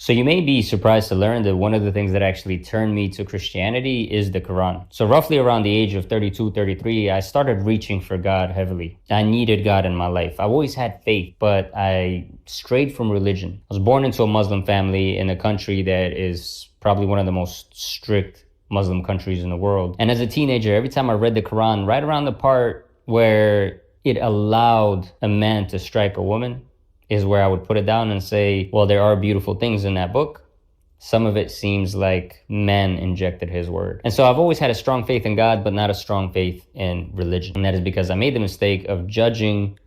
So you may be surprised to learn that one of the things that actually turned me to Christianity is the Quran. So roughly around the age of 32, 33, I started reaching for God heavily. I needed God in my life. I've always had faith, but I strayed from religion. I was born into a Muslim family in a country that is probably one of the most strict Muslim countries in the world. And as a teenager, every time I read the Quran, right around the part where it allowed a man to strike a woman, is where I would put it down and say, well, there are beautiful things in that book. Some of it seems like man injected his word. And so I've always had a strong faith in God, but not a strong faith in religion. And that is because I made the mistake of judging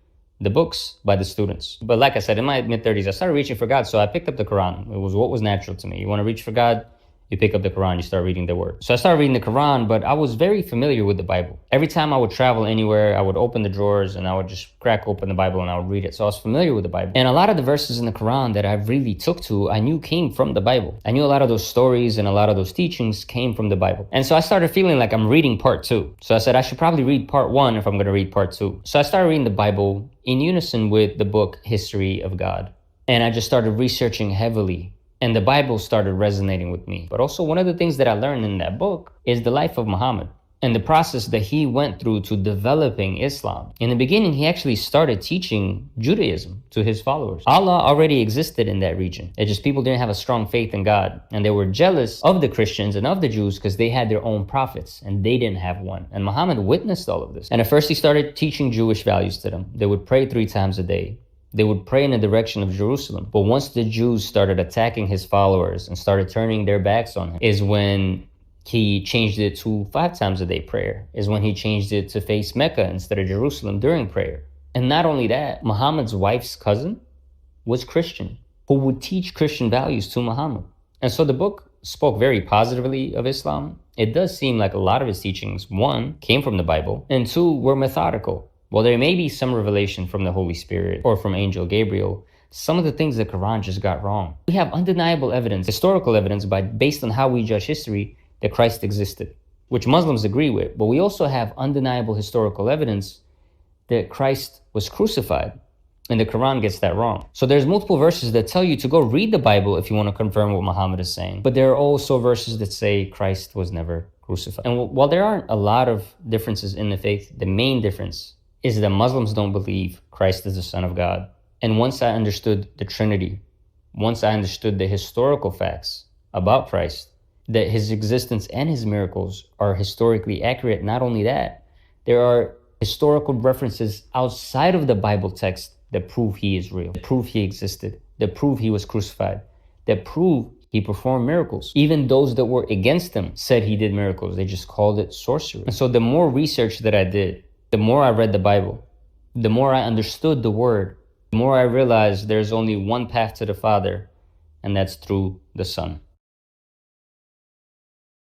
the books by the students. But like I said, in my mid-30s, I started reaching for God. So I picked up the Quran. It was what was natural to me. You want to reach for God? You pick up the Quran, you start reading the word. So I started reading the Quran, but I was very familiar with the Bible. Every time I would travel anywhere, I would open the drawers and I would just crack open the Bible and I would read it. So I was familiar with the Bible. And a lot of the verses in the Quran that I really took to, I knew came from the Bible. I knew a lot of those stories and a lot of those teachings came from the Bible. And so I started feeling like I'm reading part 2. So I said, I should probably read part 1 if I'm going to read part 2. So I started reading the Bible in unison with the book History of God. And I just started researching heavily. And the Bible started resonating with me. But also one of the things that I learned in that book is the life of Muhammad and the process that he went through to developing Islam. In the beginning, he actually started teaching Judaism to his followers. Allah already existed in that region. It's just people didn't have a strong faith in God. And they were jealous of the Christians and of the Jews because they had their own prophets and they didn't have one. And Muhammad witnessed all of this. And at first he started teaching Jewish values to them. They would pray 3 times a day. They would pray in the direction of Jerusalem. But once the Jews started attacking his followers and started turning their backs on him, is when he changed it to 5 times a day prayer, is when he changed it to face Mecca instead of Jerusalem during prayer. And not only that, Muhammad's wife's cousin was Christian, who would teach Christian values to Muhammad. And so the book spoke very positively of Islam. It does seem like a lot of his teachings, 1, came from the Bible, and 2, were methodical. While there may be some revelation from the Holy Spirit or from Angel Gabriel, some of the things the Quran just got wrong. We have undeniable evidence, historical evidence based on how we judge history, that Christ existed, which Muslims agree with. But we also have undeniable historical evidence that Christ was crucified, and the Quran gets that wrong. So there's multiple verses that tell you to go read the Bible if you want to confirm what Muhammad is saying. But there are also verses that say Christ was never crucified. And while there aren't a lot of differences in the faith, the main difference is that Muslims don't believe Christ is the Son of God. And once I understood the Trinity, once I understood the historical facts about Christ, that his existence and his miracles are historically accurate, not only that, there are historical references outside of the Bible text that prove he is real, that prove he existed, that prove he was crucified, that prove he performed miracles. Even those that were against him said he did miracles. They just called it sorcery. And so the more research that I did, the more I read the Bible, the more I understood the word, the more I realized there's only one path to the Father, and that's through the Son.